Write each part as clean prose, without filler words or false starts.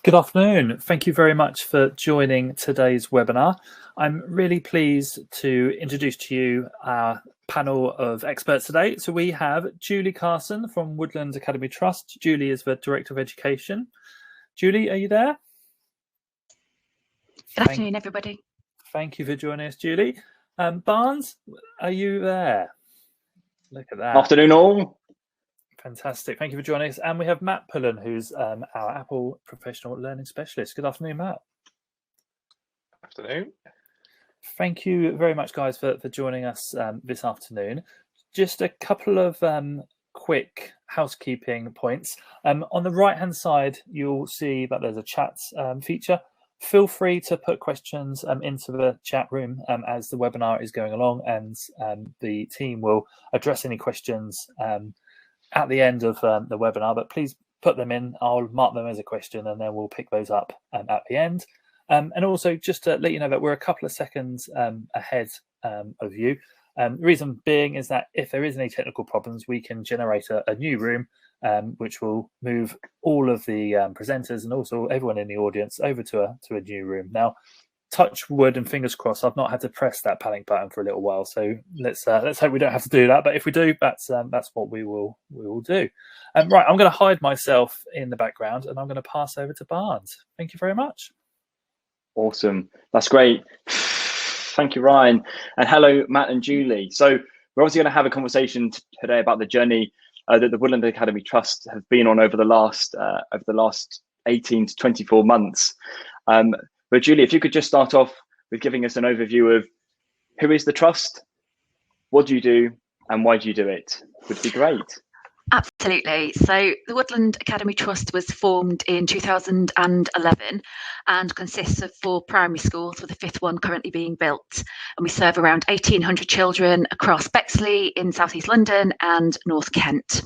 Good afternoon. Thank you very much for joining today's webinar. I'm really pleased to introduce to you our panel of experts today. So we have Julie Carson from Woodland Academy Trust. Julie is the Director of Education. Julie, are you there? Good afternoon, everybody. Thank you for joining us, Julie. Barnes, are you there? Look at that. Afternoon, all. Fantastic. Thank you for joining us. And we have Matt Pullen, who's our Apple Professional Learning Specialist. Good afternoon, Matt. Afternoon. Thank you very much, guys, for joining us this afternoon. Just a couple of quick housekeeping points. On the right-hand side, you'll see that there's a chat feature. Feel free to put questions into the chat room as the webinar is going along, and the team will address any questions at the end of the webinar, but please put them in. I'll mark them as a question and then we'll pick those up at the end. And also just to let you know that we're a couple of seconds ahead of you. The reason being is that if there is any technical problems, we can generate a new room, which will move all of the presenters and also everyone in the audience over to a new room. Now, touch wood and fingers crossed, I've not had to press that panic button for a little while, so let's hope we don't have to do that. But if we do, that's what we will do. Right, I'm going to hide myself in the background and I'm going to pass over to Barnes. Thank you very much. Awesome, that's great. Thank you, Ryan, and hello, Matt and Julie. So we're obviously going to have a conversation today about the journey that the Woodland Academy Trust have been on over the last 18 to 24 months. But Julie, if you could just start off with giving us an overview of who is the Trust, what do you do, and why do you do it, would be great. Absolutely. So the Woodland Academy Trust was formed in 2011 and consists of 4 primary schools, with the 5th one currently being built. And we serve around 1,800 children across Bexley in South East London and North Kent.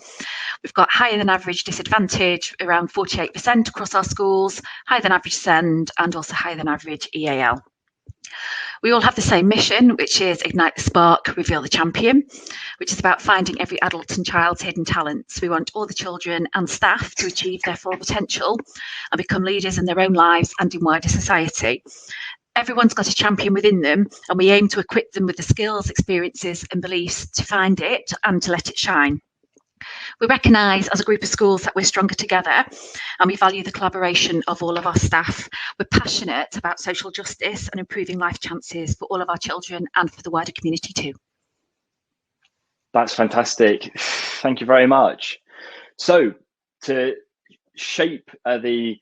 We've got higher than average disadvantage, around 48% across our schools, higher than average SEND, and also higher than average EAL. We all have the same mission, which is Ignite the Spark, Reveal the Champion, which is about finding every adult and child's hidden talents. We want all the children and staff to achieve their full potential and become leaders in their own lives and in wider society. Everyone's got a champion within them, and we aim to equip them with the skills, experiences and beliefs to find it and to let it shine. We recognise as a group of schools that we're stronger together, and we value the collaboration of all of our staff. We're passionate about social justice and improving life chances for all of our children and for the wider community too. That's fantastic. Thank you very much. So to shape the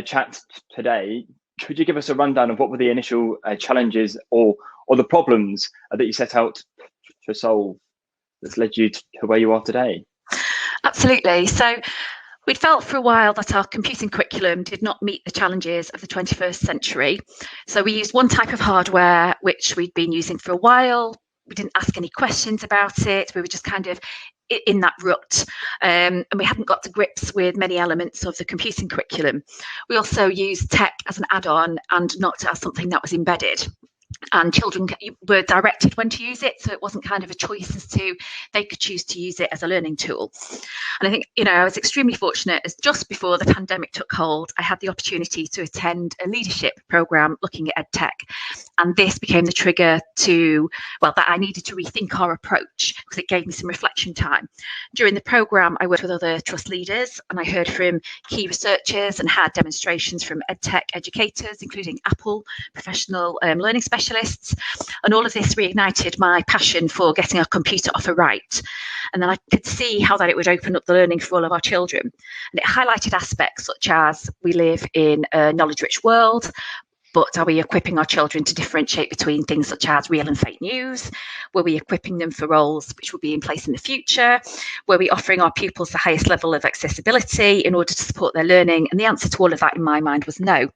chat today, could you give us a rundown of what were the initial challenges or the problems that you set out to solve that's led you to where you are today? Absolutely. So we'd felt for a while that our computing curriculum did not meet the challenges of the 21st century. So we used one type of hardware, which we'd been using for a while. We didn't ask any questions about it. We were just kind of in that rut, and we hadn't got to grips with many elements of the computing curriculum. We also used tech as an add-on and not as something that was embedded. And children were directed when to use it, so it wasn't kind of a choice as to they could choose to use it as a learning tool. And I think, I was extremely fortunate, as just before the pandemic took hold, I had the opportunity to attend a leadership programme looking at EdTech, and this became the trigger that I needed to rethink our approach, because it gave me some reflection time. During the programme, I worked with other trust leaders, and I heard from key researchers and had demonstrations from EdTech educators, including Apple Professional Learning Specialists, and all of this reignited my passion for getting our computer offer right. And then I could see how that it would open up the learning for all of our children. And it highlighted aspects such as we live in a knowledge-rich world, but are we equipping our children to differentiate between things such as real and fake news? Were we equipping them for roles which will be in place in the future? Were we offering our pupils the highest level of accessibility in order to support their learning? And the answer to all of that in my mind was no.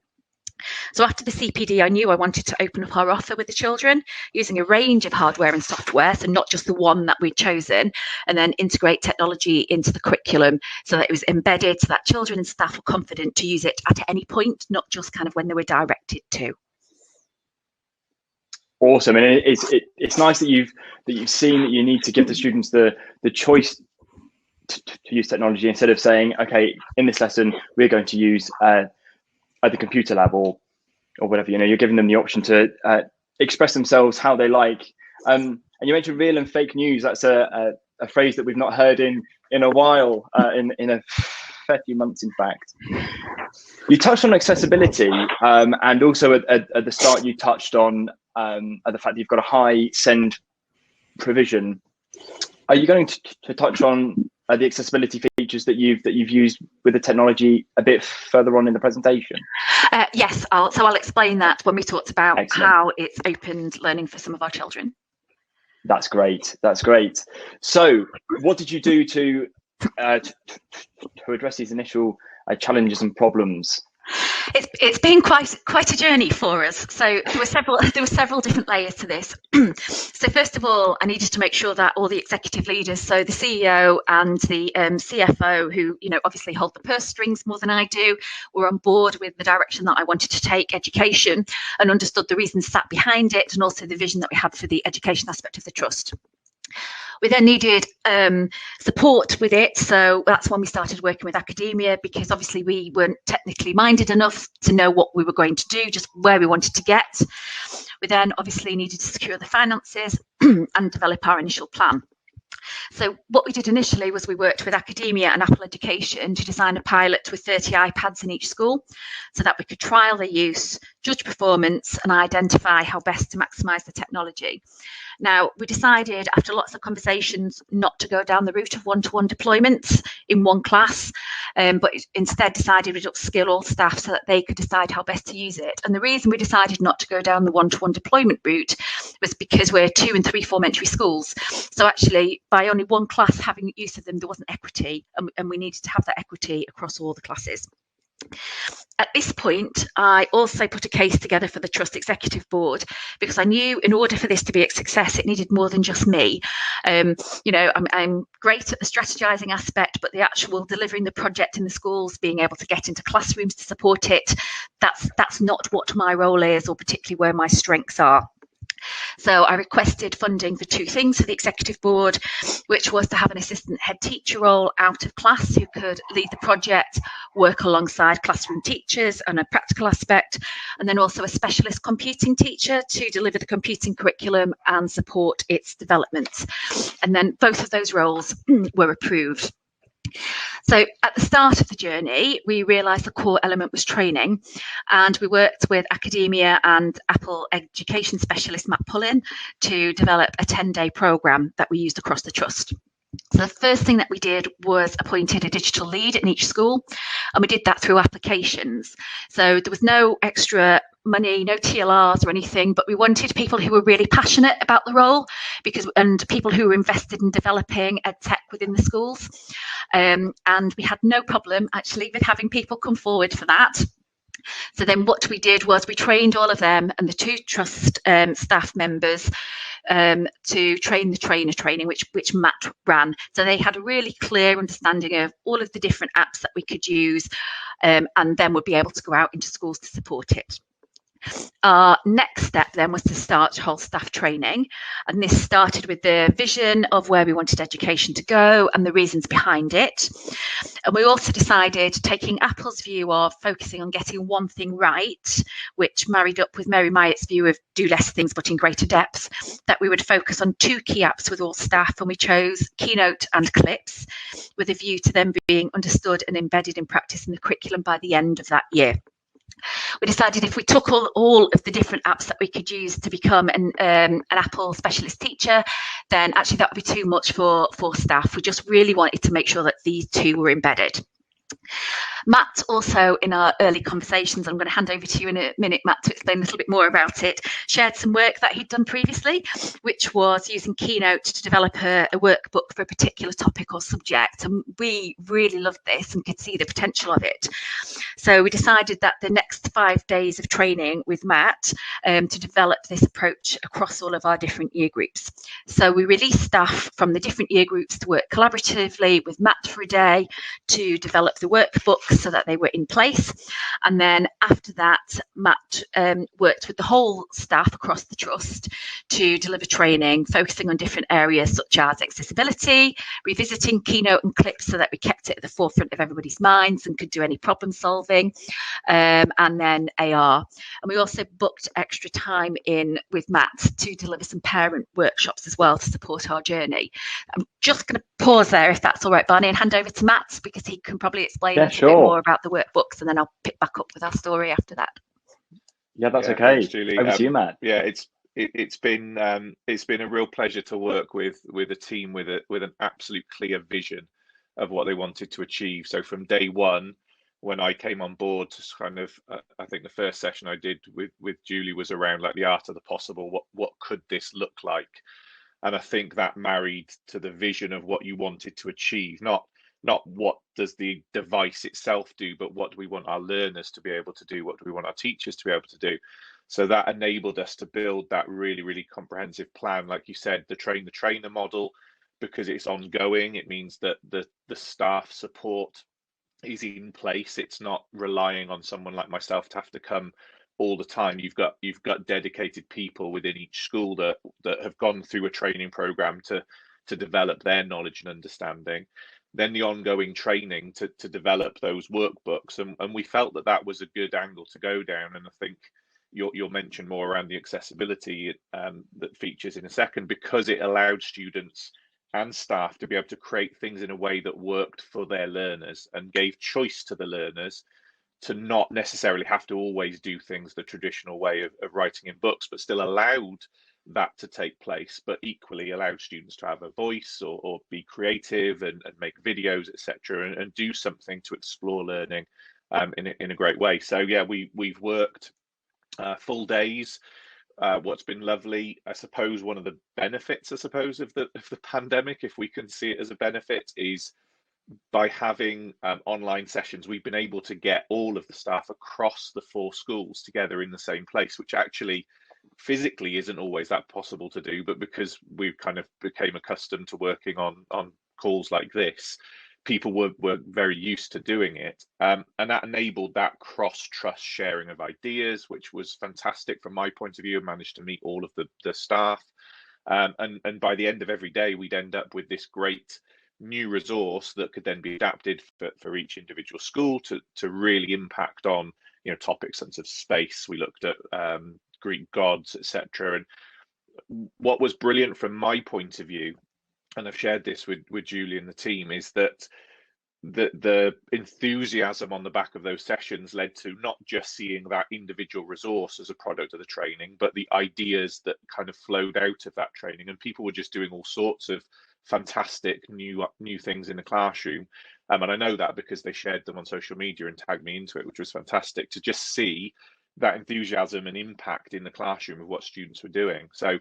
So after the CPD, I knew I wanted to open up our offer with the children using a range of hardware and software, so not just the one that we'd chosen, and then integrate technology into the curriculum so that it was embedded so that children and staff were confident to use it at any point, not just kind of when they were directed to. Awesome, and it's nice that you've seen that you need to give the students the choice to use technology instead of saying, okay, in this lesson we're going to use at the computer lab or whatever, you're giving them the option to express themselves how they like. And you mentioned real and fake news. That's a phrase that we've not heard in a while, in a fair few months, in fact. You touched on accessibility, and also at the start you touched on the fact that you've got a high send provision. Are you going to touch on the accessibility features that you've used with the technology a bit further on in the presentation? Yes, I'll explain that when we talked about Excellent. how it's opened learning for some of our children. That's great. That's great. So, what did you do to address these initial challenges and problems? It's been quite a journey for us. So there were several different layers to this. So first of all, I needed to make sure that all the executive leaders, so the CEO and the CFO, who obviously hold the purse strings more than I do, were on board with the direction that I wanted to take education and understood the reasons sat behind it, and also the vision that we had for the education aspect of the trust. We then needed support with it, so that's when we started working with academia, because obviously we weren't technically minded enough to know what we were going to do, just where we wanted to get. We then obviously needed to secure the finances and develop our initial plan. So what we did initially was we worked with academia and Apple Education to design a pilot with 30 iPads in each school, so that we could trial their use, judge performance, and identify how best to maximise the technology. Now, we decided after lots of conversations not to go down the route of one-to-one deployments in one class, but instead decided we'd upskill all staff so that they could decide how best to use it. And the reason we decided not to go down the one-to-one deployment route was because we're 2 and 3 form-entry schools. So actually, by only one class having use of them, there wasn't equity, and we needed to have that equity across all the classes. At this point, I also put a case together for the Trust Executive Board, because I knew in order for this to be a success, it needed more than just me. I'm great at the strategizing aspect, but the actual delivering the project in the schools, being able to get into classrooms to support it, that's not what my role is, or particularly where my strengths are. So I requested funding for 2 things for the executive board, which was to have an assistant head teacher role out of class who could lead the project, work alongside classroom teachers on a practical aspect, and then also a specialist computing teacher to deliver the computing curriculum and support its development. And then both of those roles were approved. So at the start of the journey, we realised the core element was training, and we worked with academia and Apple education specialist Matt Pullin to develop a 10-day programme that we used across the trust. So the first thing that we did was appointed a digital lead in each school, and we did that through applications. So there was no extra money, no TLRs or anything, but we wanted people who were really passionate about the role, and people who were invested in developing EdTech within the schools. And we had no problem actually with having people come forward for that. So then what we did was we trained all of them and the 2 trust staff members to train the trainer training, which Matt ran. So they had a really clear understanding of all of the different apps that we could use, and then would be able to go out into schools to support it. Our next step then was to start whole staff training, and this started with the vision of where we wanted education to go and the reasons behind it. And we also decided, taking Apple's view of focusing on getting one thing right, which married up with Mary Myatt's view of do less things but in greater depth, that we would focus on 2 key apps with all staff, and we chose Keynote and Clips, with a view to them being understood and embedded in practice in the curriculum by the end of that year. We decided if we took all of the different apps that we could use to become an Apple specialist teacher, then actually that would be too much for staff. We just really wanted to make sure that these 2 were embedded. Matt also, in our early conversations, I'm going to hand over to you in a minute, Matt, to explain a little bit more about it, shared some work that he'd done previously, which was using Keynote to develop a workbook for a particular topic or subject. And we really loved this and could see the potential of it. So we decided that the next 5 days of training with Matt to develop this approach across all of our different year groups. So we released staff from the different year groups to work collaboratively with Matt for a day to develop the workbook workbooks so that they were in place. And then after that, Matt worked with the whole staff across the trust to deliver training, focusing on different areas such as accessibility, revisiting Keynote and Clips so that we kept it at the forefront of everybody's minds and could do any problem solving, and then AR. And we also booked extra time in with Matt to deliver some parent workshops as well to support our journey. I'm just going to pause there, if that's all right, Barney, and hand over to Matt, because he can probably explain a bit more about the workbooks, and then I'll pick back up with our story after that. Yeah, that's okay. Thanks, Julie. Over to you, Matt. Yeah, it's been a real pleasure to work with a team with an absolute clear vision of what they wanted to achieve. So from day one, when I came on board, to kind of, I think the first session I did with Julie was around like the art of the possible. What could this look like? And I think that married to the vision of what you wanted to achieve, not what does the device itself do, but what do we want our learners to be able to do? What do we want our teachers to be able to do? So that enabled us to build that really, really comprehensive plan. Like you said, the train the trainer model, because it's ongoing, it means that the staff support is in place. It's not relying on someone like myself to have to come all the time. You've got dedicated people within each school that have gone through a training program to develop their knowledge and understanding. Then the ongoing training to develop those workbooks, and we felt that was a good angle to go down. And I think you'll mention more around the accessibility that features in a second, because it allowed students and staff to be able to create things in a way that worked for their learners and gave choice to the learners to not necessarily have to always do things the traditional way of writing in books, but still allowed that to take place, but equally allowed students to have a voice or be creative and make videos, etc., and do something to explore learning in a great way. So yeah, we've worked full days. What's been lovely, I suppose, one of the benefits, of the pandemic, if we can see it as a benefit, is by having online sessions, we've been able to get all of the staff across the 4 schools together in the same place, which actually physically isn't always that possible to do, but because we kind of became accustomed to working on calls like this, people were very used to doing it, and that enabled that cross-trust sharing of ideas, which was fantastic from my point of view. I managed to meet all of the staff, and by the end of every day, we'd end up with this great new resource that could then be adapted for each individual school to really impact on topics such as space. We looked at Greek gods, etc. And what was brilliant from my point of view, and I've shared this with Julie and the team, is that the enthusiasm on the back of those sessions led to not just seeing that individual resource as a product of the training, but the ideas that kind of flowed out of that training. And people were just doing all sorts of fantastic new things in the classroom, and I know that because they shared them on social media and tagged me into it, which was fantastic to just see that enthusiasm and impact in the classroom of what students were doing. So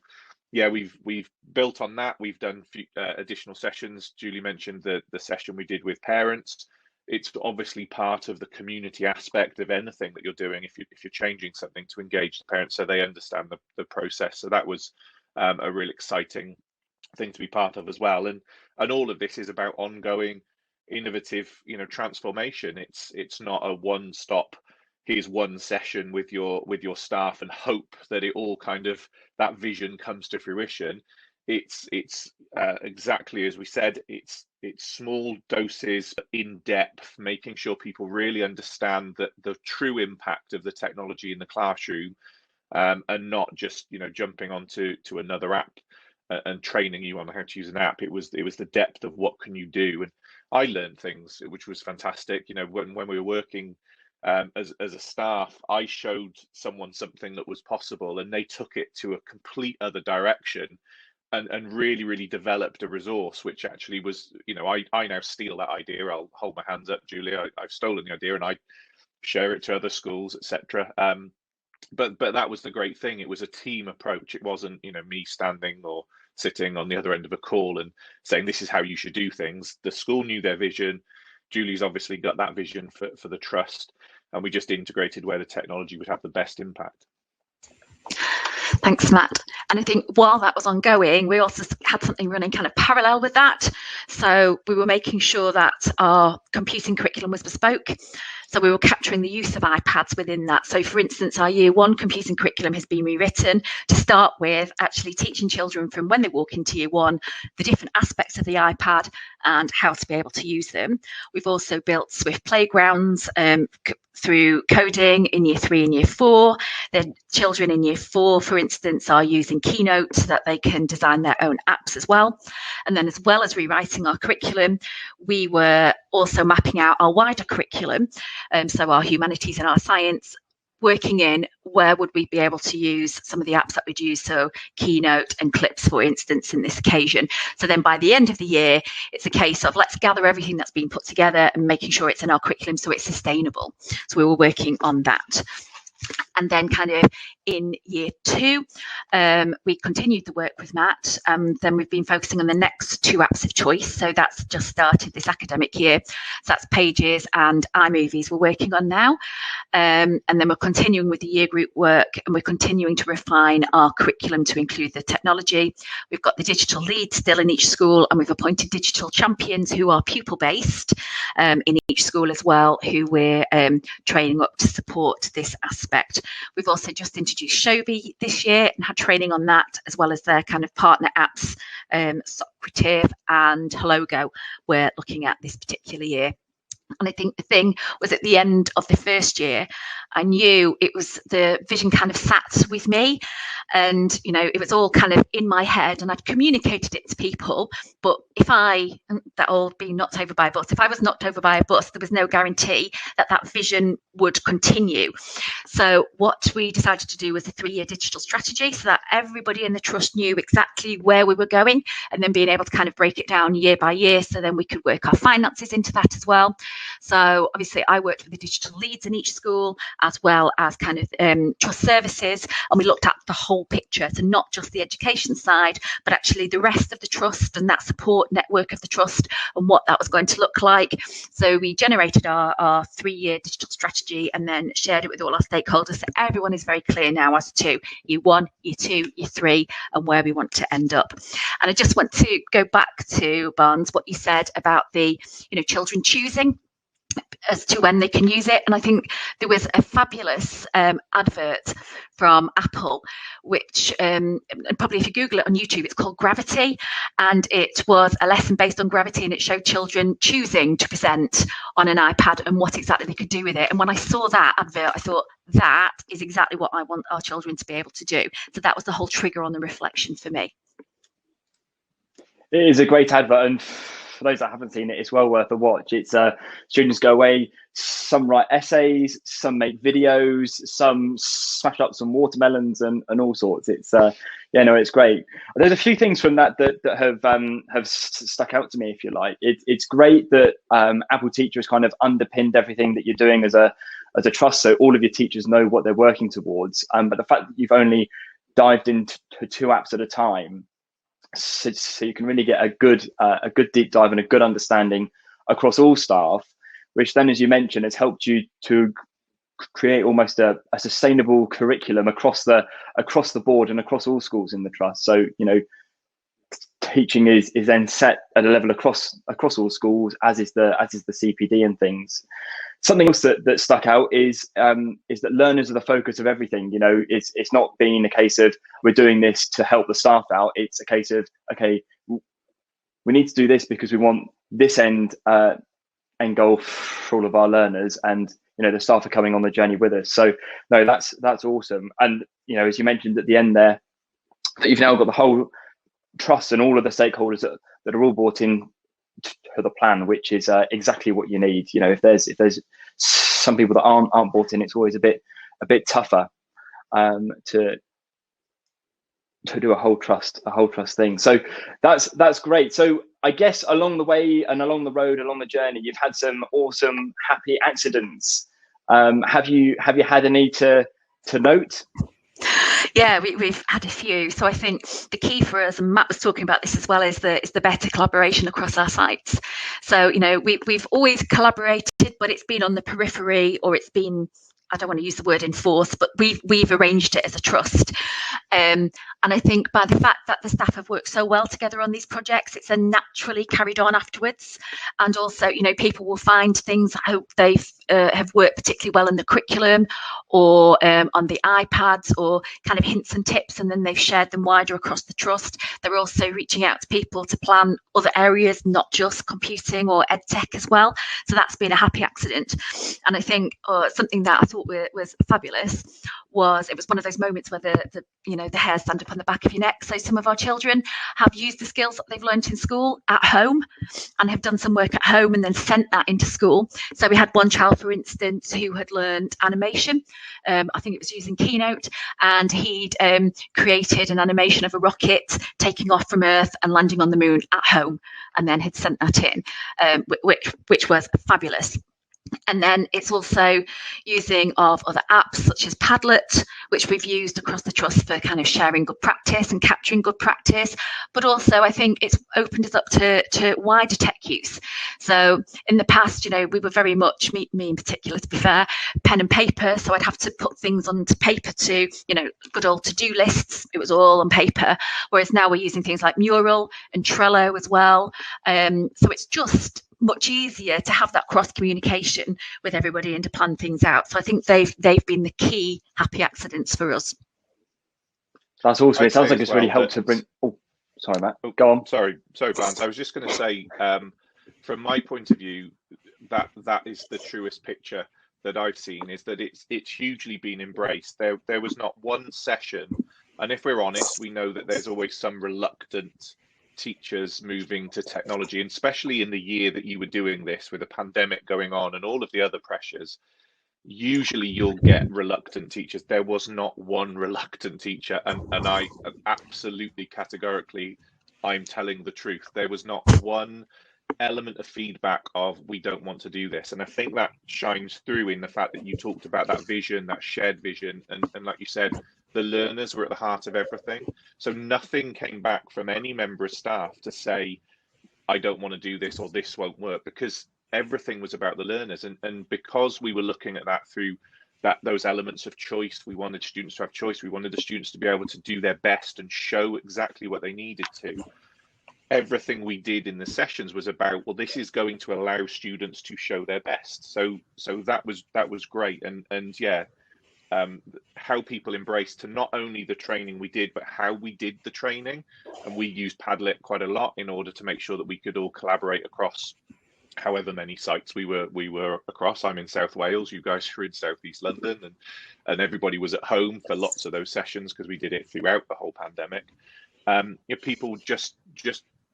yeah, we've built on that. We've done additional sessions. Julie mentioned the session we did with parents. It's obviously part of the community aspect of anything that you're doing if you're changing something, to engage the parents so they understand the process. So that was a really exciting thing to be part of as well. And all of this is about ongoing innovative transformation. It's not a one-stop, here's one session with your staff and hope that it all kind of, that vision comes to fruition. It's exactly as we said, it's small doses, in depth, making sure people really understand that the true impact of the technology in the classroom, and not just jumping onto another app and training you on how to use an app. It was the depth of what can you do. And I learned things, which was fantastic. When we were working as a staff, I showed someone something that was possible, and they took it to a complete other direction, and really developed a resource, which actually was, I now steal that idea. I'll hold my hands up, Julie. I've stolen the idea and I share it to other schools, etc. But that was the great thing. It was a team approach. It wasn't, me standing or sitting on the other end of a call and saying, this is how you should do things. The school knew their vision. Julie's obviously got that vision for the trust, and we just integrated where the technology would have the best impact. Thanks, Matt. And I think while that was ongoing, we also had something running kind of parallel with that. So we were making sure that our computing curriculum was bespoke. So we were capturing the use of iPads within that. So for instance, our year one computing curriculum has been rewritten to start with actually teaching children from when they walk into year one, the different aspects of the iPad and how to be able to use them. We've also built Swift playgrounds through coding in year 3 and year 4. The children in year 4, for instance, are using Keynote so that they can design their own apps as well. And then as well as rewriting our curriculum, we were also mapping out our wider curriculum, so our humanities and our science, working in where would we be able to use some of the apps that we'd use, so Keynote and Clips, for instance, in this occasion. So then by the end of the year, it's a case of let's gather everything that's been put together and making sure it's in our curriculum so it's sustainable. So we were working on that. And then kind of in year 2, we continued the work with Matt. Then we've been focusing on the next 2 apps of choice. So that's just started this academic year. So that's Pages and iMovies we're working on now. And then we're continuing with the year group work, and we're continuing to refine our curriculum to include the technology. We've got the digital lead still in each school, and we've appointed digital champions who are pupil based in each school as well, who we're training up to support this aspect. We've also just introduced Shobi this year and had training on that, as well as their kind of partner apps, Socrative and Hellogo, we're looking at this particular year. And I think the thing was at the end of the first year, I knew it was the vision kind of sat with me, and it was all kind of in my head, and I'd communicated it to people. But that all being knocked over by a bus, if I was knocked over by a bus, there was no guarantee that vision would continue. So what we decided to do was a 3-year digital strategy, so that everybody in the trust knew exactly where we were going, and then being able to kind of break it down year by year, so then we could work our finances into that as well. So obviously I worked with the digital leads in each school, as well as kind of trust services, and we looked at the whole picture, so not just the education side, but actually the rest of the trust and that support network of the trust and what that was going to look like. So we generated our 3-year digital strategy and then shared it with all our stakeholders, so everyone is very clear now as to year 1, year 2, year 3, and where we want to end up. And I just want to go back to, Barnes, what you said about the children choosing as to when they can use it. And I think there was a fabulous advert from Apple, which and probably if you Google it on YouTube, it's called Gravity, and it was a lesson based on gravity, and it showed children choosing to present on an iPad and what exactly they could do with it. And when I saw that advert, I thought that is exactly what I want our children to be able to do. So that was the whole trigger on the reflection for me. It is a great advert, and for those that haven't seen it, it's well worth a watch. It's students go away, some write essays, some make videos, some smash up some watermelons and all sorts. It's it's great. There's a few things from that have stuck out to me, if you like. It's great that Apple Teacher has kind of underpinned everything that you're doing as a trust, so all of your teachers know what they're working towards. But the fact that you've only dived into 2 apps at a time, so you can really get a good deep dive and a good understanding across all staff, which then, as you mentioned, has helped you to create almost a sustainable curriculum across the board and across all schools in the trust. So teaching is then set at a level across all schools, as is the CPD and things. Something else that stuck out is that learners are the focus of everything. It's not being a case of we're doing this to help the staff out. It's a case of, okay, we need to do this because we want this end goal for all of our learners, and the staff are coming on the journey with us. So no, that's awesome. And as you mentioned at the end there, that you've now got the whole trust and all of the stakeholders that are all bought in to the plan, which is exactly what you need. If there's some people that aren't bought in, it's always a bit tougher to do a whole trust thing. So that's great. So I guess along the way and along the road, along the journey, you've had some awesome happy accidents. Have you had any to note? Yeah, we've had a few. So I think the key for us, and Matt was talking about this as well, is the better collaboration across our sites. So we've always collaborated, but it's been on the periphery, or it's been I don't want to use the word enforce, but we've arranged it as a trust. And I think by the fact that the staff have worked so well together on these projects, it's then naturally carried on afterwards. And also, you know, people will find things I hope they have worked particularly well in the curriculum or on the iPads, or kind of hints and tips, and then they've shared them wider across the trust. They're also reaching out to people to plan other areas, not just computing or EdTech as well. So that's been a happy accident. And I think something that I thought was fabulous was, it was one of those moments where the you know, the hairs stand up on the back of your neck. So some of our children have used the skills that they've learned in school at home and have done some work at home and then sent that into school. So we had one child, for instance, who had learned animation. I think it was using Keynote, and he'd created an animation of a rocket taking off from Earth and landing on the moon at home, and then had sent that in, which was fabulous. And then it's also using of other apps such as Padlet, which we've used across the trust for kind of sharing good practice and capturing good practice. But also, I think it's opened us up to wider tech use. So in the past, you know, we were very much, me in particular, to be fair, pen and paper. So I'd have to put things onto paper to, you know, good old to-do lists. It was all on paper. Whereas now we're using things like Mural and Trello as well. So it's just much easier to have that cross communication with everybody and to plan things out. So I think they've been the key happy accidents for us. That's awesome. It sounds like it's really helped to bring. Oh, sorry, Matt. Go on. Sorry, Blanche. I was just going to say, from my point of view, that is the truest picture that I've seen, is that it's hugely been embraced. There was not one session, and if we're honest, we know that there's always some reluctant teachers moving to technology, and especially in the year that you were doing this with a pandemic going on and all of the other pressures, usually you'll get reluctant teachers. There was not one reluctant teacher, and I absolutely categorically, I'm telling the truth. There was not one element of feedback of, we don't want to do this. And I think that shines through in the fact that you talked about that vision, that shared vision, and like you said, the learners were at the heart of everything. So nothing came back from any member of staff to say, I don't want to do this or this won't work, because everything was about the learners. And because we were looking at that through those elements of choice, we wanted students to have choice. We wanted the students to be able to do their best and show exactly what they needed to. Everything we did in the sessions was about, well, this is going to allow students to show their best. So that was great. And yeah, how people embraced to not only the training we did, but how we did the training. And we used Padlet quite a lot in order to make sure that we could all collaborate across however many sites we were across. I'm in South Wales, you guys were in Southeast London, and everybody was at home for lots of those sessions because we did it throughout the whole pandemic. People just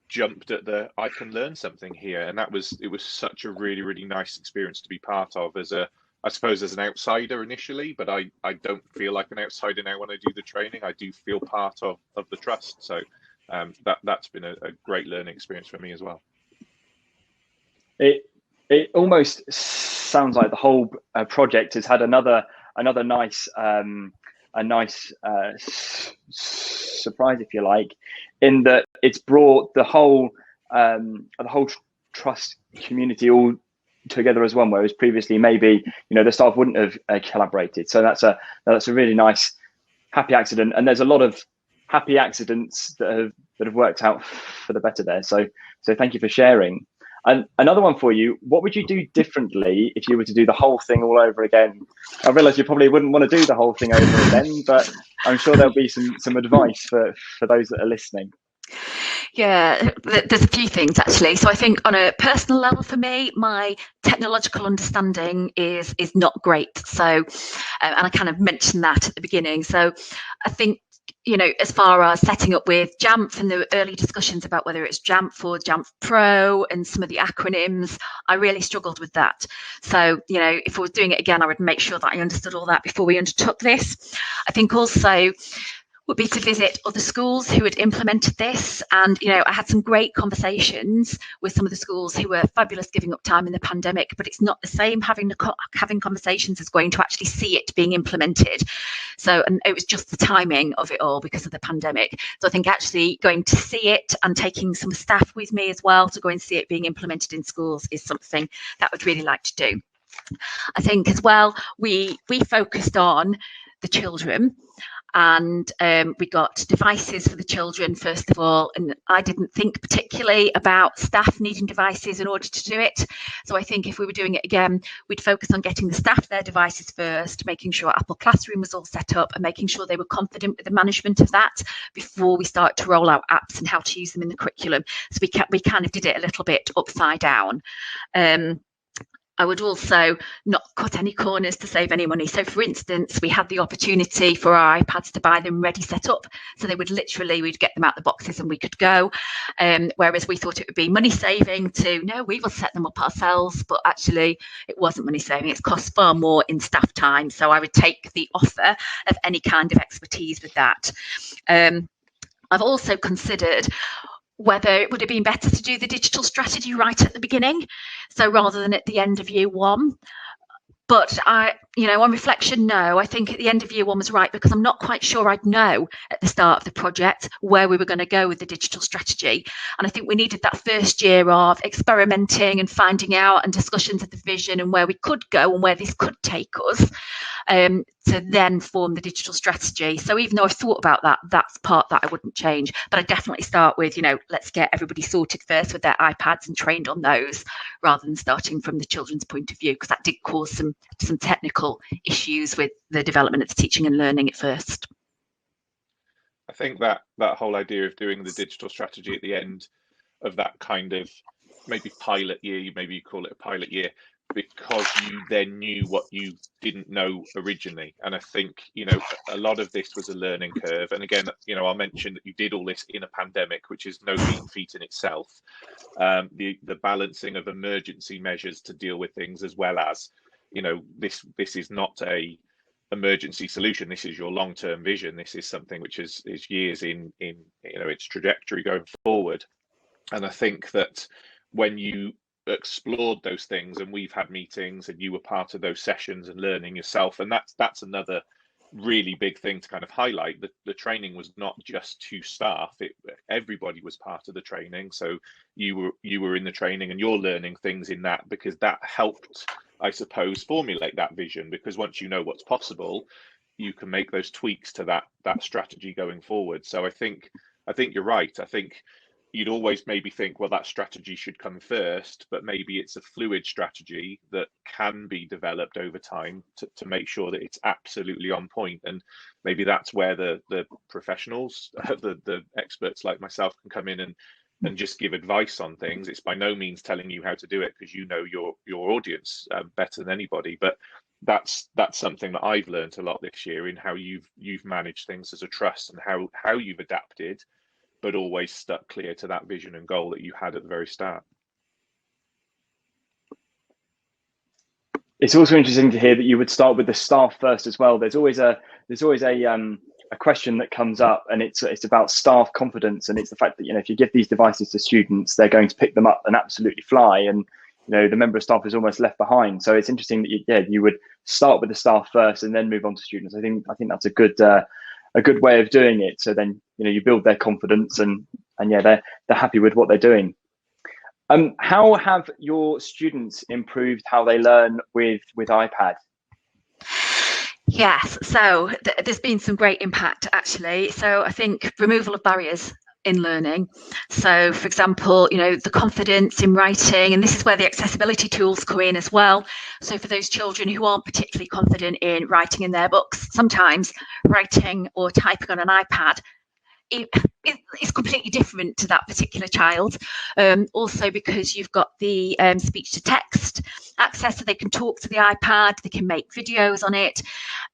jumped at the, I can learn something here, and it was such a really, really nice experience to be part of, I suppose as an outsider initially, but I don't feel like an outsider now when I do the training. I do feel part of the trust. So that's been a great learning experience for me as well. It almost sounds like the whole project has had another nice surprise, if you like, in that it's brought the whole trust community all together as one, whereas previously maybe, you know, the staff wouldn't have collaborated. So that's a really nice happy accident, and there's a lot of happy accidents that have worked out for the better there. So thank you for sharing. And another one for you, what would you do differently if you were to do the whole thing all over again? I realise you probably wouldn't want to do the whole thing over again, but I'm sure there'll be some advice for those that are listening. Yeah, there's a few things actually. So I think on a personal level for me, my technological understanding is not great. So, and I kind of mentioned that at the beginning. So I think, you know, as far as setting up with Jamf and the early discussions about whether it's Jamf or Jamf Pro and some of the acronyms, I really struggled with that. So, you know, if I was doing it again, I would make sure that I understood all that before we undertook this. I think also would be to visit other schools who had implemented this. And, you know, I had some great conversations with some of the schools who were fabulous giving up time in the pandemic, but it's not the same having conversations as going to actually see it being implemented. So, and it was just the timing of it all because of the pandemic. So I think actually going to see it and taking some staff with me as well to go and see it being implemented in schools is something that I would really like to do. I think as well, we focused on the children, and we got devices for the children first of all, and I didn't think particularly about staff needing devices in order to do it. So I think if we were doing it again, we'd focus on getting the staff their devices first, making sure Apple Classroom was all set up and making sure they were confident with the management of that before we start to roll out apps and how to use them in the curriculum. So we kind of did it a little bit upside down. I would also not cut any corners to save any money. So for instance, we had the opportunity for our iPads to buy them ready set up. So they would literally, we'd get them out the boxes and we could go. Whereas we thought it would be money saving to, no, we will set them up ourselves. But actually it wasn't money saving. It's cost far more in staff time. So I would take the offer of any kind of expertise with that. I've also considered whether it would have been better to do the digital strategy right at the beginning, so rather than at the end of year one. But on reflection, no, I think at the end of year one was right, because I'm not quite sure I'd know at the start of the project where we were going to go with the digital strategy. And I think we needed that first year of experimenting and finding out and discussions of the vision and where we could go and where this could take us, to then form the digital strategy. So even though I've thought about that, that's part that I wouldn't change. But I definitely start with, let's get everybody sorted first with their iPads and trained on those, rather than starting from the children's point of view, because that did cause some technical issues with the development of the teaching and learning at first. I think that whole idea of doing the digital strategy at the end of that kind of maybe pilot year, maybe you call it a pilot year, because you then knew what you didn't know originally. And I think, a lot of this was a learning curve. And again, I'll mention that you did all this in a pandemic, which is no mean feat in itself. The balancing of emergency measures to deal with things, as well as, this is not a emergency solution. This is your long-term vision. This is something which is years in its trajectory going forward. And I think that when you explored those things, and we've had meetings and you were part of those sessions and learning yourself, and that's another really big thing to kind of highlight. The training was not just to staff, everybody was part of the training. So you were in the training and you're learning things in that, because that helped, I suppose, formulate that vision, because once you know what's possible, you can make those tweaks to that strategy going forward. So I think you're right. I think you'd always maybe think, well, that strategy should come first, but maybe it's a fluid strategy that can be developed over time to make sure that it's absolutely on point. And maybe that's where the professionals, the experts like myself, can come in and just give advice on things. It's by no means telling you how to do it, because you know your audience better than anybody. But that's something that I've learned a lot this year, in how you've managed things as a trust, and how you've adapted, but always stuck clear to that vision and goal that you had at the very start. It's also interesting to hear that you would start with the staff first as well. There's always a question that comes up, and it's about staff confidence, and it's the fact that if you give these devices to students, they're going to pick them up and absolutely fly, and the member of staff is almost left behind. So it's interesting that you would start with the staff first and then move on to students. I think that's a good way of doing it. So then you build their confidence, and they're happy with what they're doing. How have your students improved how they learn with iPad? Yes, so there's been some great impact, actually. So I think removal of barriers in learning. So for example, the confidence in writing, and this is where the accessibility tools come in as well. So for those children who aren't particularly confident in writing in their books, sometimes writing or typing on an iPad is completely different to that particular child. Also because you've got the speech to text access, so they can talk to the iPad, they can make videos on it,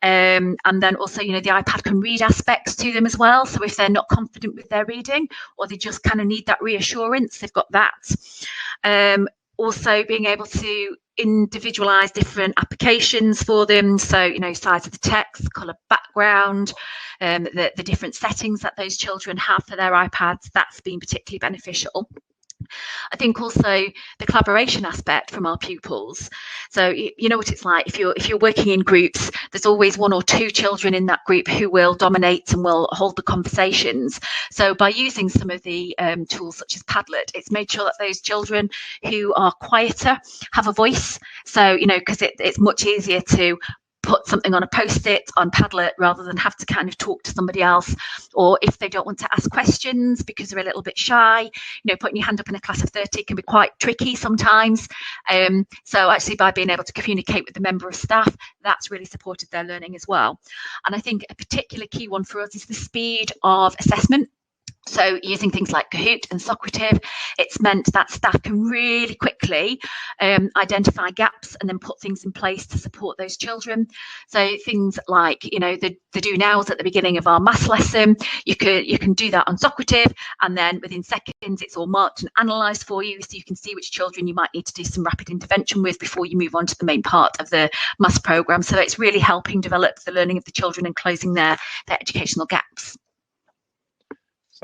and then also the iPad can read aspects to them as well. So if they're not confident with their reading, or they just kind of need that reassurance, they've got that. Also being able to individualize different applications for them, so size of the text, color background, the different settings that those children have for their iPads, that's been particularly beneficial. I think also the collaboration aspect from our pupils. So you know what it's like if you're working in groups, there's always one or two children in that group who will dominate and will hold the conversations. So by using some of the tools such as Padlet, it's made sure that those children who are quieter have a voice. So, you know, because it's much easier to put something on a post-it on Padlet rather than have to kind of talk to somebody else, or if they don't want to ask questions because they're a little bit shy, you know, putting your hand up in a class of 30 can be quite tricky sometimes. So actually by being able to communicate with the member of staff, that's really supported their learning as well. And I think a particular key one for us is the speed of assessment. So using things like Kahoot and Socrative, it's meant that staff can really quickly identify gaps and then put things in place to support those children. So things like, you know, the do nows at the beginning of our maths lesson, you can do that on Socrative, and then within seconds it's all marked and analysed for you, so you can see which children you might need to do some rapid intervention with before you move on to the main part of the maths programme. So it's really helping develop the learning of the children and closing their educational gaps.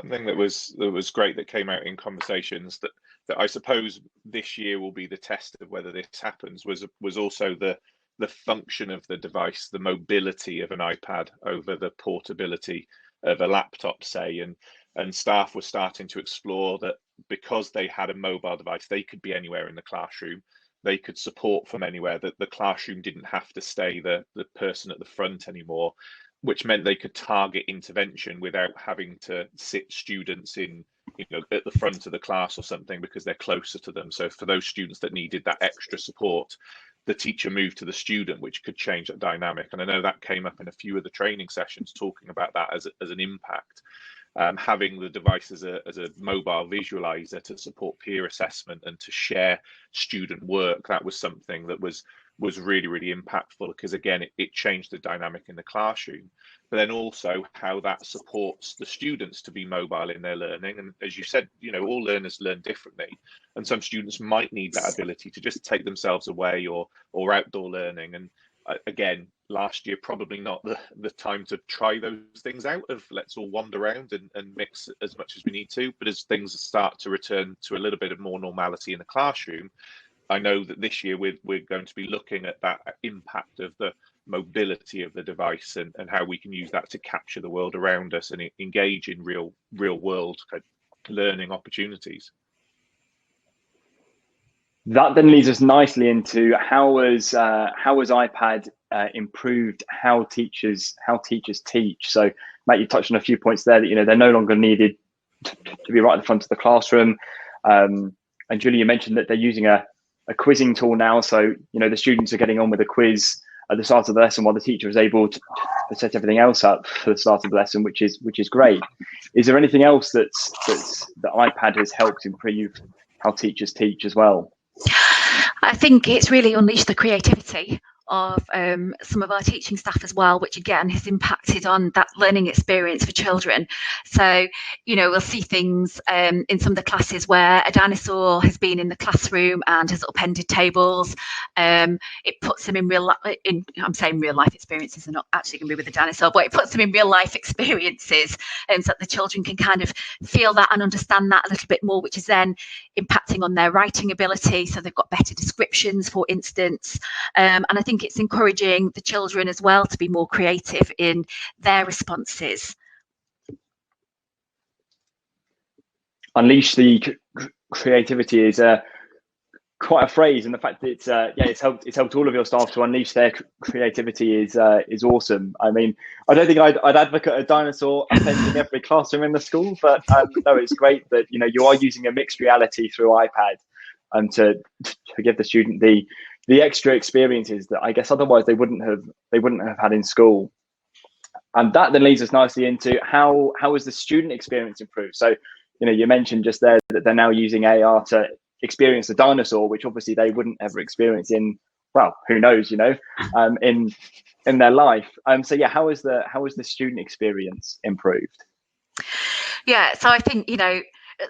Something that was great that came out in conversations that I suppose this year will be the test of whether this happens was also the function of the device, the mobility of an iPad over the portability of a laptop, say, and staff were starting to explore that because they had a mobile device, they could be anywhere in the classroom. They could support from anywhere, that the classroom didn't have to stay the person at the front anymore, which meant they could target intervention without having to sit students in, you know, at the front of the class or something because they're closer to them. So for those students that needed that extra support, the teacher moved to the student, which could change that dynamic. And I know that came up in a few of the training sessions, talking about that as an impact. Having the device as a mobile visualizer to support peer assessment and to share student work, that was something that was really, really impactful, because again, it changed the dynamic in the classroom, but then also how that supports the students to be mobile in their learning. And as you said, you know, all learners learn differently, and some students might need that ability to just take themselves away or outdoor learning. And again, last year, probably not the time to try those things out of let's all wander around and mix as much as we need to. But as things start to return to a little bit of more normality in the classroom, I know that this year we're going to be looking at that impact of the mobility of the device and how we can use that to capture the world around us and engage in real world kind of learning opportunities. That then leads us nicely into how has iPad improved how teachers teach. So Matt, you touched on a few points there that, you know, they're no longer needed to be right at the front of the classroom. And Julie, you mentioned that they're using a quizzing tool now. So, you know, the students are getting on with a quiz at the start of the lesson while the teacher is able to set everything else up for the start of the lesson, which is great. Is there anything else that iPad has helped improve how teachers teach as well? I think it's really unleashed the creativity of some of our teaching staff as well, which again has impacted on that learning experience for children. So, you know, we'll see things in some of the classes where a dinosaur has been in the classroom and has upended tables. It puts them in I'm saying real life experiences are not actually going to be with a dinosaur, but it puts them in real life experiences, so that the children can kind of feel that and understand that a little bit more, which is then impacting on their writing ability. So they've got better descriptions, for instance. And I think it's encouraging the children as well to be more creative in their responses. Unleash the creativity is quite a phrase, and the fact that it's helped all of your staff to unleash their creativity is awesome. I mean, I don't think I'd advocate a dinosaur attending every classroom in the school, but no, it's great that, you know, you are using a mixed reality through iPad and to give the student the extra experiences that I guess otherwise they wouldn't have had in school. And that then leads us nicely into how has the student experience improved? So, you know, you mentioned just there that they're now using AR to experience the dinosaur, which obviously they wouldn't ever experience in, well, who knows, you know, in their life. So yeah, how is the student experience improved? Yeah, so I think, you know,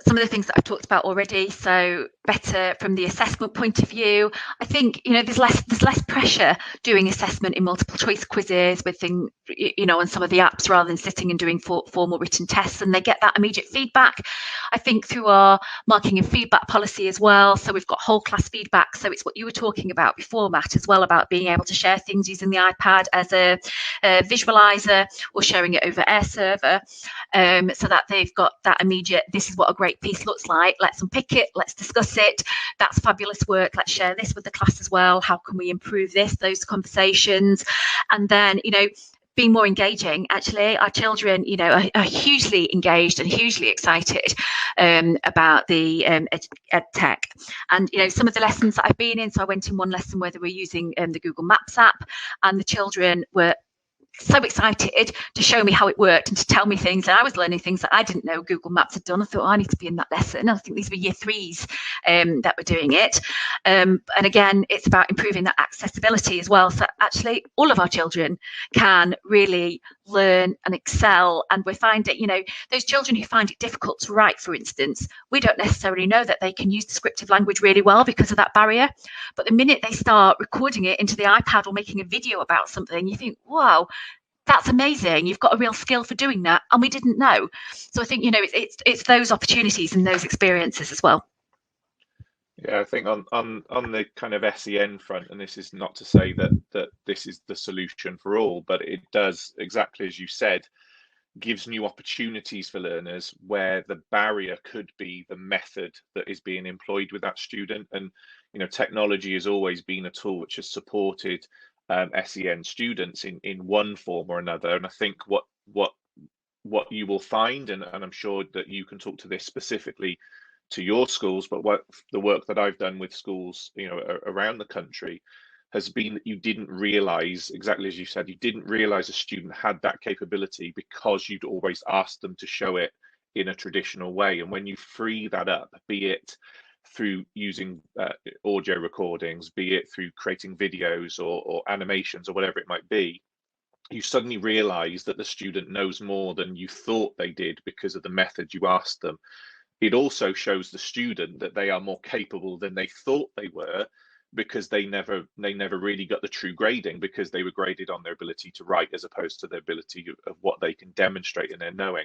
some of the things that I've talked about already. So better from the assessment point of view. I think, you know, there's less pressure doing assessment in multiple choice quizzes with things, you know, on some of the apps, rather than sitting and doing formal written tests, and they get that immediate feedback. I think through our marking and feedback policy as well. So we've got whole class feedback. So it's what you were talking about before, Matt, as well, about being able to share things using the iPad as a visualizer, or sharing it over Air Server, so that they've got that immediate, this is what a great piece looks like, let's unpick it, let's discuss it, that's fabulous work, let's share this with the class as well, how can we improve this, those conversations. And then, you know, being more engaging. Actually, our children, you know, are hugely engaged and hugely excited about the ed tech. And, you know, some of the lessons that I've been in, so I went in one lesson where they were using the Google Maps app, and the children were so excited to show me how it worked and to tell me things, and I was learning things that I didn't know Google Maps had done. I thought, oh, I need to be in that lesson. I think these were year 3s that were doing it, and again, it's about improving that accessibility as well, so actually all of our children can really learn and excel. And we find it, you know, those children who find it difficult to write, for instance, we don't necessarily know that they can use descriptive language really well because of that barrier, but the minute they start recording it into the iPad or making a video about something, you think, wow, that's amazing, you've got a real skill for doing that, and we didn't know. So I think, you know, it's those opportunities and those experiences as well. Yeah, I think on the kind of SEN front, and this is not to say that this is the solution for all, but it does, exactly as you said, gives new opportunities for learners where the barrier could be the method that is being employed with that student. And, you know, technology has always been a tool which has supported SEN students in one form or another. And I think what you will find, and I'm sure that you can talk to this specifically to your schools, but what the work that I've done with schools, you know, around the country, has been that you didn't realize, exactly as you said, you didn't realize a student had that capability because you'd always asked them to show it in a traditional way. And when you free that up, be it through using audio recordings, be it through creating videos or animations or whatever it might be, you suddenly realize that the student knows more than you thought they did because of the method you asked them. It also shows the student that they are more capable than they thought they were, because they never really got the true grading, because they were graded on their ability to write as opposed to their ability of what they can demonstrate in their knowing.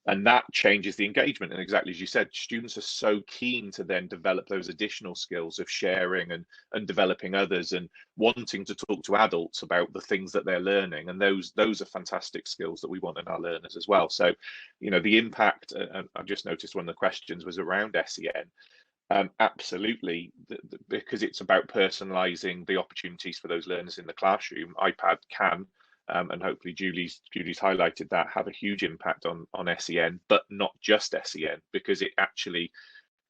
And that changes the engagement. And exactly as you said, students are so keen to then develop those additional skills of sharing and developing others and wanting to talk to adults about the things that they're learning. And those are fantastic skills that we want in our learners as well. So, you know, the impact, I've just noticed one of the questions was around SEN. Absolutely, because it's about personalizing the opportunities for those learners in the classroom. iPad can, and hopefully Julie's highlighted that, have a huge impact on SEN, but not just SEN, because it actually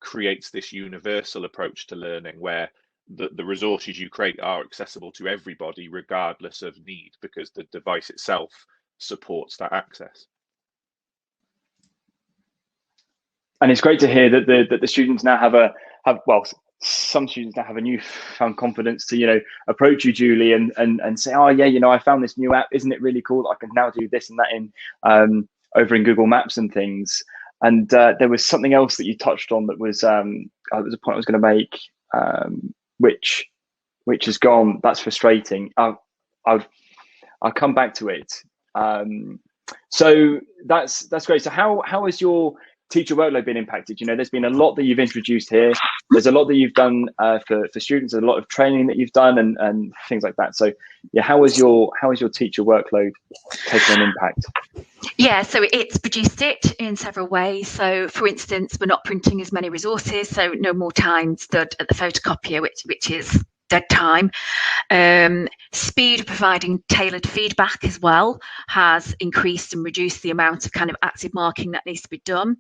creates this universal approach to learning where the resources you create are accessible to everybody regardless of need, because the device itself supports that access. And it's great to hear that the students now have some students now have a newfound confidence to, you know, approach you, Julie, and say, oh yeah, you know, I found this new app, isn't it really cool? I can now do this and that in over in Google Maps and things. And there was something else that you touched on that was a point I was going to make, which has gone. That's frustrating. I'll come back to it. So that's great. So how has your teacher workload been impacted? You know, there's been a lot that you've introduced here. There's a lot that you've done for students. There's a lot of training that you've done and things like that. So yeah, how is your teacher workload taking an impact? Yeah, so it's reduced it in several ways. So for instance, we're not printing as many resources, so no more time stood at the photocopier, which is dead time. Speed of providing tailored feedback as well has increased and reduced the amount of kind of active marking that needs to be done.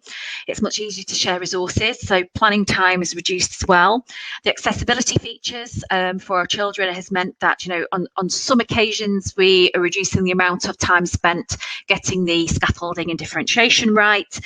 It's much easier to share resources, so planning time is reduced as well. The accessibility features for our children has meant that, you know, on some occasions we are reducing the amount of time spent getting the scaffolding and differentiation right,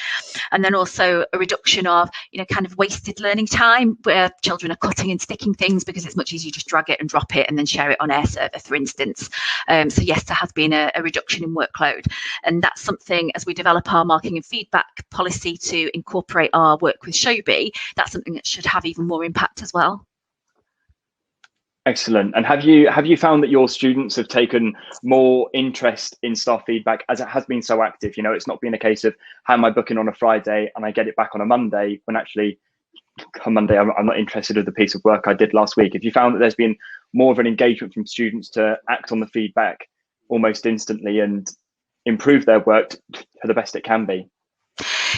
and then also a reduction of, you know, kind of wasted learning time where children are cutting and sticking things because it's much easier to just drag it and drop it and then share it on Air Server, for instance. So yes, there has been a reduction in workload. And that's something, as we develop our marking and feedback policy to incorporate our work with Shobi, that's something that should have even more impact as well. Excellent. And have you found that your students have taken more interest in staff feedback as it has been so active? You know, it's not been a case of hand my book in on a Friday and I get it back on a Monday, when actually on Monday I'm not interested in the piece of work I did last week. Have you found that there's been more of an engagement from students to act on the feedback almost instantly and improve their work to the best it can be?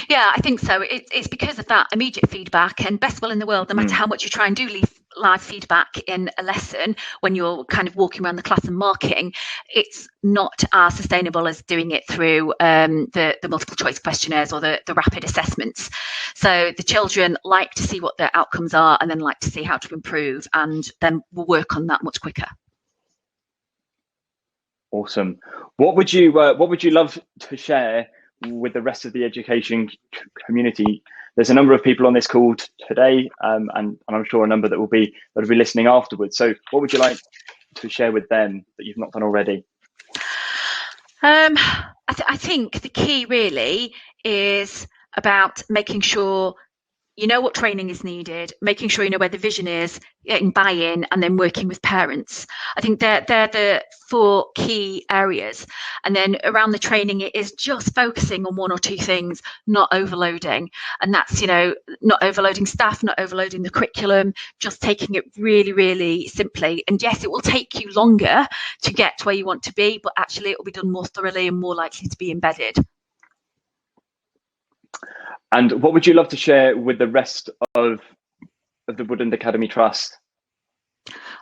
Yeah, I think so. It's because of that immediate feedback, and best will in the world, no matter how much you try and do live feedback in a lesson when you're kind of walking around the class and marking, it's not as sustainable as doing it through the multiple choice questionnaires or the rapid assessments. So the children like to see what their outcomes are and then like to see how to improve, and then we'll work on that much quicker. Awesome. What would you love to share with the rest of the education community? There's a number of people on this call today, and I'm sure a number that will be listening afterwards. So what would you like to share with them that you've not done already? I think the key really is about making sure you know what training is needed, making sure you know where the vision is, getting buy-in, and then working with parents. I think they're the 4 key areas. And then around the training, it is just focusing on 1 or 2 things, not overloading. And that's, you know, not overloading staff, not overloading the curriculum, just taking it really, really simply. And yes, it will take you longer to get to where you want to be, but actually it will be done more thoroughly and more likely to be embedded. And what would you love to share with the rest of the Woodland Academy Trust?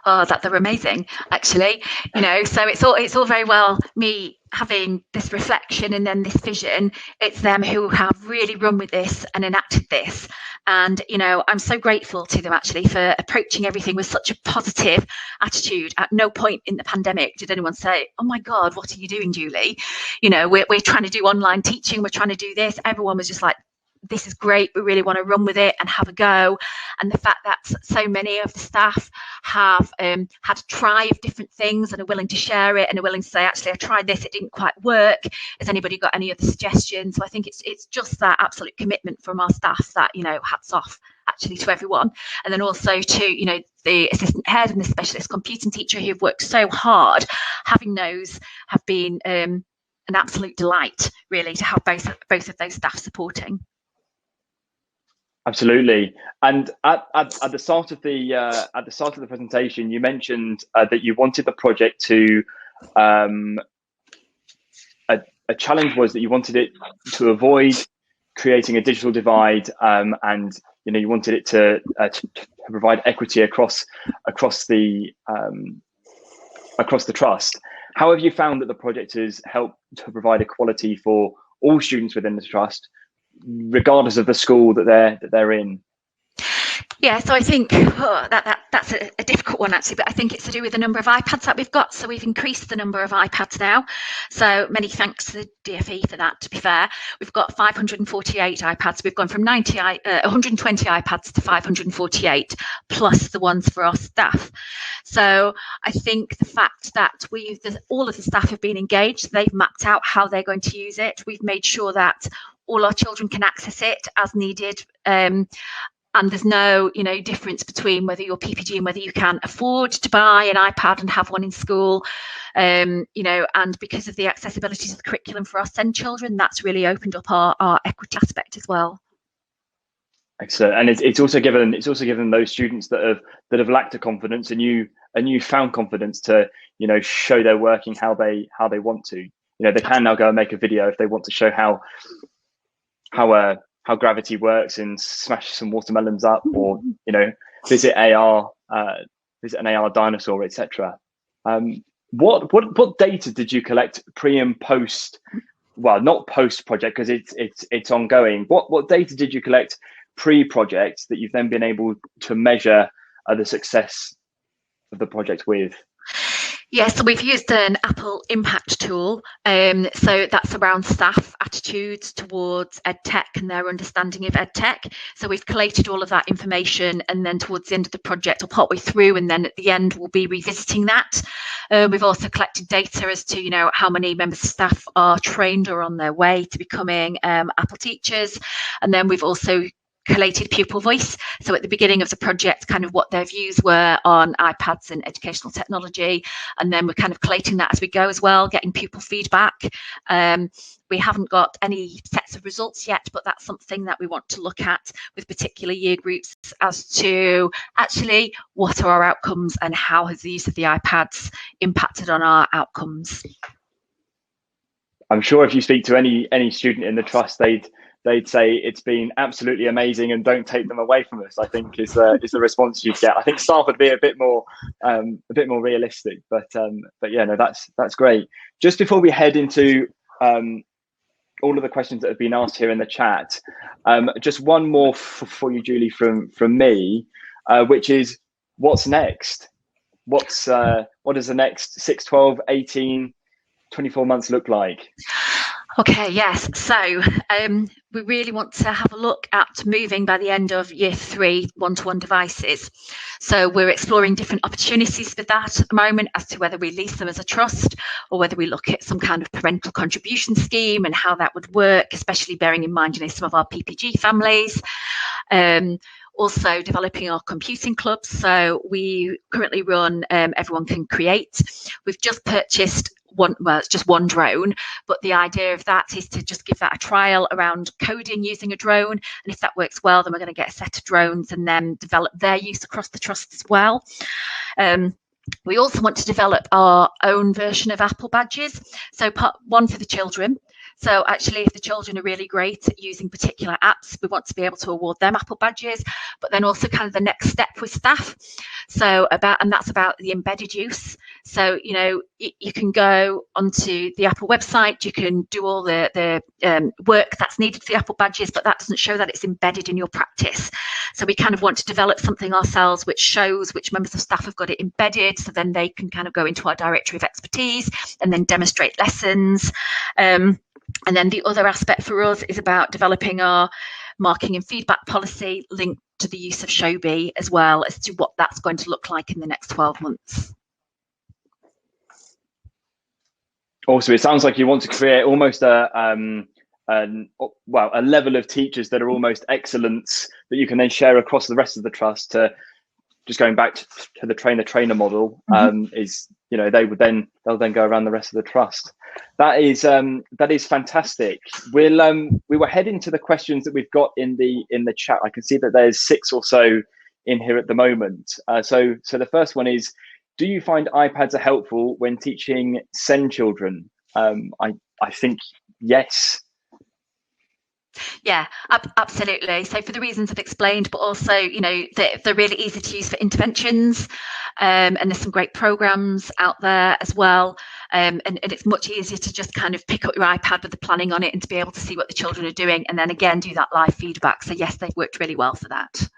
Oh, that they're amazing, actually. You know, so it's all very well me having this reflection and then this vision. It's them who have really run with this and enacted this. And, you know, I'm so grateful to them actually for approaching everything with such a positive attitude. At no point in the pandemic did anyone say, oh my God, what are you doing, Julie? You know, we're trying to do online teaching, we're trying to do this. Everyone was just like, this is great, we really want to run with it and have a go. And the fact that so many of the staff have had to try different things and are willing to share it and are willing to say, actually, I tried this, it didn't quite work. Has anybody got any other suggestions? So I think it's just that absolute commitment from our staff that, you know, hats off actually to everyone. And then also to, you know, the assistant head and the specialist computing teacher who've worked so hard. Having those have been an absolute delight, really, to have both of those staff supporting. Absolutely. And at the start of the presentation, you mentioned that you wanted the project to a challenge was that you wanted it to avoid creating a digital divide, and you know, you wanted it to provide equity across the trust. How have you found that the project has helped to provide equality for all students within the trust, regardless of the school that they're in? Yeah, so I think that's a difficult one actually, but I think it's to do with the number of iPads that we've got. So we've increased the number of iPads now. So many thanks to the DFE for that, to be fair. We've got 548 iPads. We've gone from 120 iPads to 548, plus the ones for our staff. So I think the fact that all of the staff have been engaged, they've mapped out how they're going to use it. We've made sure that all our children can access it as needed. And there's no, you know, difference between whether you're PPG and whether you can afford to buy an iPad and have one in school, you know, and because of the accessibility to the curriculum for our SEND children, that's really opened up our equity aspect as well. Excellent. And it's also given those students that have lacked the confidence, and you found confidence to, you know, show their working how they want to. You know, they can now go and make a video if they want to show how gravity works and smash some watermelons up, or, you know, visit an AR dinosaur, etc. What data did you collect pre and post? Well, not post project, because it's ongoing. What data did you collect pre-project that you've then been able to measure the success of the project with? Yes, so we've used an Apple Impact tool. So that's around staff attitudes towards EdTech and their understanding of EdTech. So we've collated all of that information, and then towards the end of the project, or partway through, and then at the end, we'll be revisiting that. We've also collected data as to, how many members of staff are trained or on their way to becoming Apple teachers. And then we've also collated pupil voice. So at the beginning of the project, kind of what their views were on iPads and educational technology. And then we're kind of collating that as we go as well, getting pupil feedback. We haven't got any sets of results yet, but that's something that we want to look at with particular year groups as to actually what are our outcomes and how has the use of the iPads impacted on our outcomes. I'm sure if you speak to any student in the trust, they'd say it's been absolutely amazing and don't take them away from us, I think is the response you'd get. I think staff would be a bit more realistic, but yeah, no, that's great. Just before we head into all of the questions that have been asked here in the chat, just one more for you, Julie, from me, which is what's next? What does the next 6, 12, 18, 24 months look like? Okay, yes. So we really want to have a look at moving by the end of year 3 one-to-one devices. So we're exploring different opportunities for that at the moment as to whether we lease them as a trust or whether we look at some kind of parental contribution scheme and how that would work, especially bearing in mind, some of our PPG families. Also developing our computing clubs. So we currently run Everyone Can Create. We've just purchased it's just one drone, but the idea of that is to just give that a trial around coding using a drone, and if that works well, then we're going to get a set of drones and then develop their use across the trust as well. We also want to develop our own version of Apple badges, so part one for the children. So actually, if the children are really great at using particular apps, we want to be able to award them Apple badges, but then also kind of the next step with staff. So that's about the embedded use. So, you can go onto the Apple website, you can do all the work that's needed for the Apple badges, but that doesn't show that it's embedded in your practice. So we kind of want to develop something ourselves which shows which members of staff have got it embedded, so then they can kind of go into our directory of expertise and then demonstrate lessons. And then the other aspect for us is about developing our marking and feedback policy linked to the use of Shobi, as well as to what that's going to look like in the next 12 months. Also, it sounds like you want to create almost a level of teachers that are almost excellence that you can then share across the rest of the trust. To just going back to the trainer model, is they'll then go around the rest of the trust. That is fantastic. We were heading to the questions that we've got in the chat. I can see that there's 6 or so in here at the moment. So the first one is, do you find iPads are helpful when teaching SEND children? I think yes. Yeah, absolutely. So for the reasons I've explained, but also, they're really easy to use for interventions, and there's some great programs out there as well. And it's much easier to just kind of pick up your iPad with the planning on it and to be able to see what the children are doing, and then again do that live feedback. So yes, they've worked really well for that.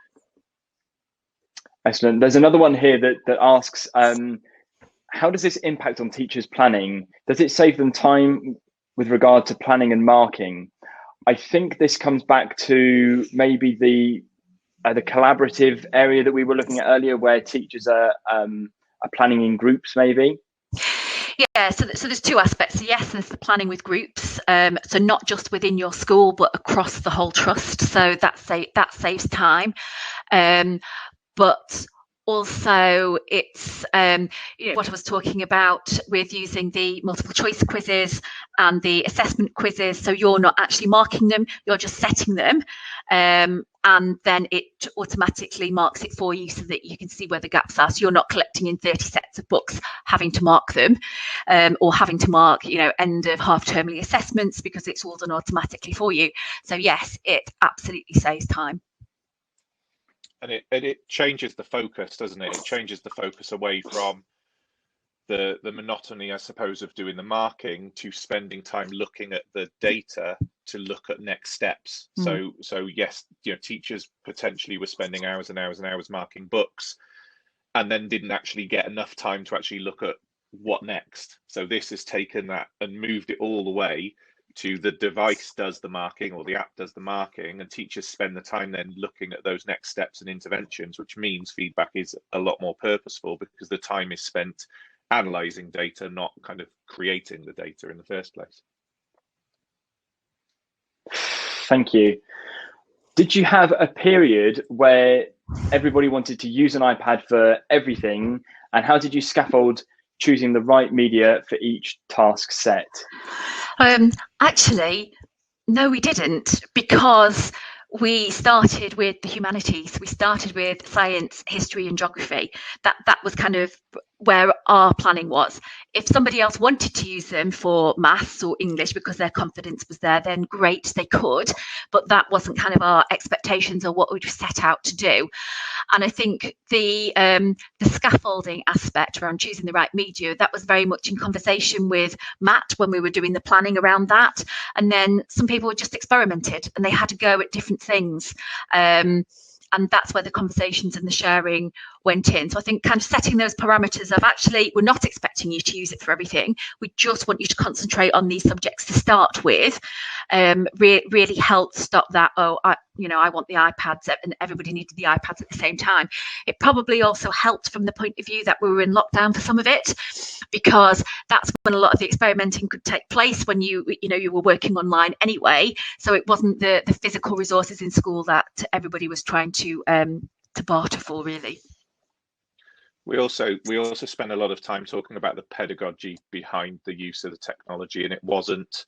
Excellent. There's another one here that asks, how does this impact on teachers' planning? Does it save them time with regard to planning and marking? I think this comes back to maybe the collaborative area that we were looking at earlier, where teachers are planning in groups, maybe. Yeah, so there's 2 aspects. So yes, there's the planning with groups, so not just within your school, but across the whole trust. So that saves time, but also it's what I was talking about with using the multiple choice quizzes and the assessment quizzes. So you're not actually marking them, you're just setting them, and then it automatically marks it for you so that you can see where the gaps are. So you're not collecting in 30 sets of books, having to mark them, or having to mark end of half termly assessments, because it's all done automatically for you. So yes, it absolutely saves time. And it changes the focus, doesn't it? It changes the focus away from the monotony, I suppose, of doing the marking to spending time looking at the data to look at next steps. So yes, teachers potentially were spending hours and hours and hours marking books, and then didn't actually get enough time to actually look at what next? So this has taken that and moved it all the way to the device does the marking, or the app does the marking, and teachers spend the time then looking at those next steps and interventions, which means feedback is a lot more purposeful because the time is spent analysing data, not kind of creating the data in the first place. Thank you. Did you have a period where everybody wanted to use an iPad for everything, and how did you scaffold choosing the right media for each task set? Actually, no, we didn't, because we started with the humanities. We started with science, history and geography. That was kind of where our planning was. If somebody else wanted to use them for maths or English because their confidence was there, then great, they could, but that wasn't kind of our expectations or what we'd set out to do. And I think the scaffolding aspect around choosing the right media, that was very much in conversation with Matt when we were doing the planning around that. And then some people just experimented and they had to go at different things. And that's where the conversations and the sharing went in. So I think kind of setting those parameters of, actually, we're not expecting you to use it for everything. We just want you to concentrate on these subjects to start with, really helped stop that, I want the iPads, and everybody needed the iPads at the same time. It probably also helped from the point of view that we were in lockdown for some of it, because that's when a lot of the experimenting could take place, when you were working online anyway. So it wasn't the physical resources in school that everybody was trying to barter for, really. We also spent a lot of time talking about the pedagogy behind the use of the technology, and it wasn't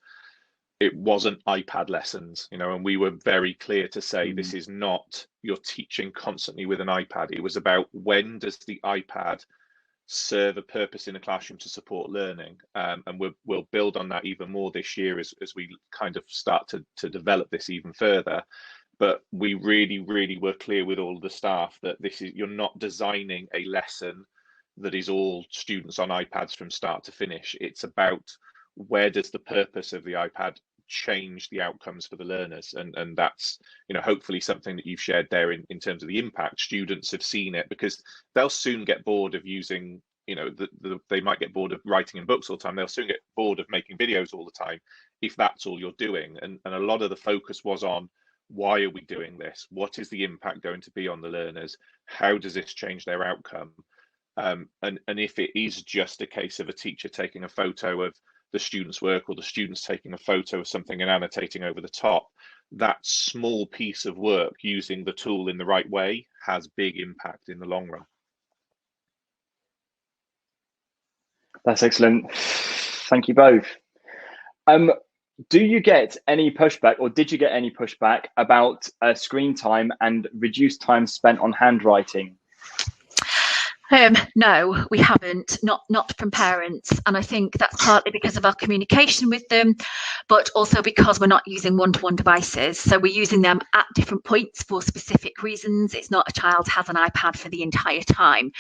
iPad lessons, and we were very clear to say this is not you're teaching constantly with an iPad. It was about, when does the iPad serve a purpose in a classroom to support learning, and we'll build on that even more this year as we kind of start to develop this even further. But we really were clear with all the staff that you're not designing a lesson that is all students on iPads from start to finish. It's about, where does the purpose of the iPad change the outcomes for the learners, and that's hopefully something that you've shared there in terms of the impact. Students have seen it, because they'll soon get bored of using, they might get bored of writing in books all the time. They'll soon get bored of making videos all the time if that's all you're doing. And a lot of the focus was on, why are we doing this? What is the impact going to be on the learners? How does this change their outcome? And if it is just a case of a teacher taking a photo of the student's work, or the students taking a photo of something and annotating over the top, that small piece of work, using the tool in the right way, has big impact in the long run. That's excellent. Thank you both. Do you get any pushback, or did you get any pushback about screen time and reduced time spent on handwriting? No, we haven't, not from parents. And I think that's partly because of our communication with them, but also because we're not using one-to-one devices. So we're using them at different points for specific reasons. It's not a child has an iPad for the entire time.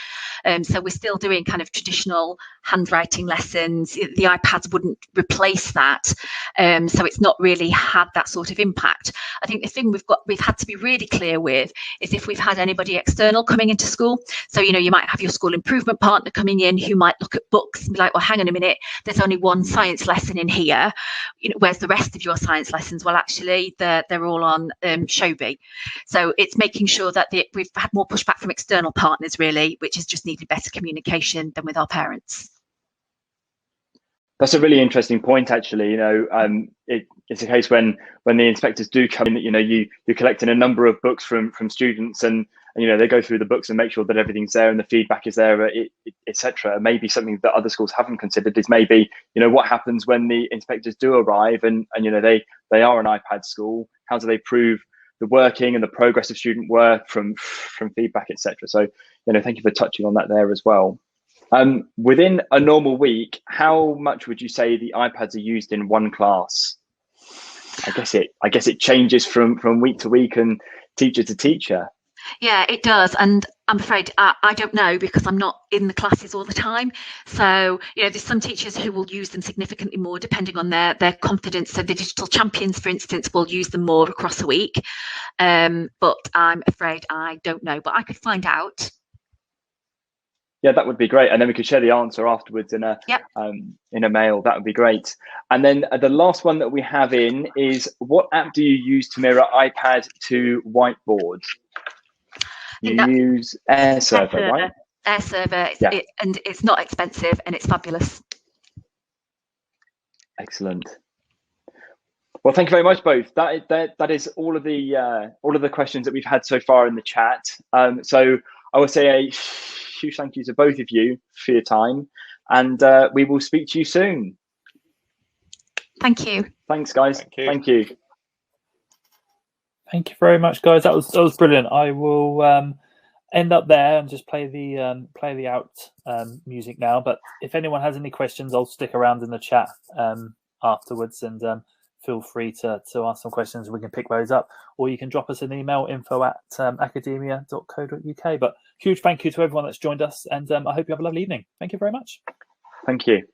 So we're still doing kind of traditional handwriting lessons. The iPads wouldn't replace that. So it's not really had that sort of impact. I think the thing we've had to be really clear with is if we've had anybody external coming into school. So, you might have your school improvement partner coming in who might look at books and be like, well, hang on a minute, there's only one science lesson in here. Where's the rest of your science lessons? Well, actually, they're all on Shobi. So it's making sure that we've had more pushback from external partners, really, which has just needed better communication than with our parents. That's a really interesting point, actually. It's a case when the inspectors do come in, you're collecting a number of books from students, and they go through the books and make sure that everything's there and the feedback is there, etc. Maybe something that other schools haven't considered is maybe, what happens when the inspectors do arrive and they are an iPad school. How do they prove the working and the progress of student work from feedback, etc. So, thank you for touching on that there as well. Within a normal week, how much would you say the iPads are used in one class? I guess it changes from week to week and teacher to teacher. Yeah, it does. And I'm afraid I don't know, because I'm not in the classes all the time. So, there's some teachers who will use them significantly more depending on their confidence. So the digital champions, for instance, will use them more across a week. But I'm afraid I don't know, but I could find out. Yeah, that would be great, and then we could share the answer afterwards in a mail. That would be great. And then the last one that we have in is, what app do you use to mirror iPad to whiteboard? You use AirServer, right? AirServer, Yeah. and it's not expensive and it's fabulous. Excellent. Well, thank you very much, both. That is all of the questions that we've had so far in the chat. So I will say a huge thank you to both of you for your time, and we will speak to you soon. Thank you. Thanks, guys. Thank you. Thank you very much, guys. That was brilliant. I will end up there and just play the out music now. But if anyone has any questions, I'll stick around in the chat afterwards, and feel free to ask some questions. We can pick those up, or you can drop us an email, info@academia.co.uk. But huge thank you to everyone that's joined us, and I hope you have a lovely evening. Thank you very much. Thank you.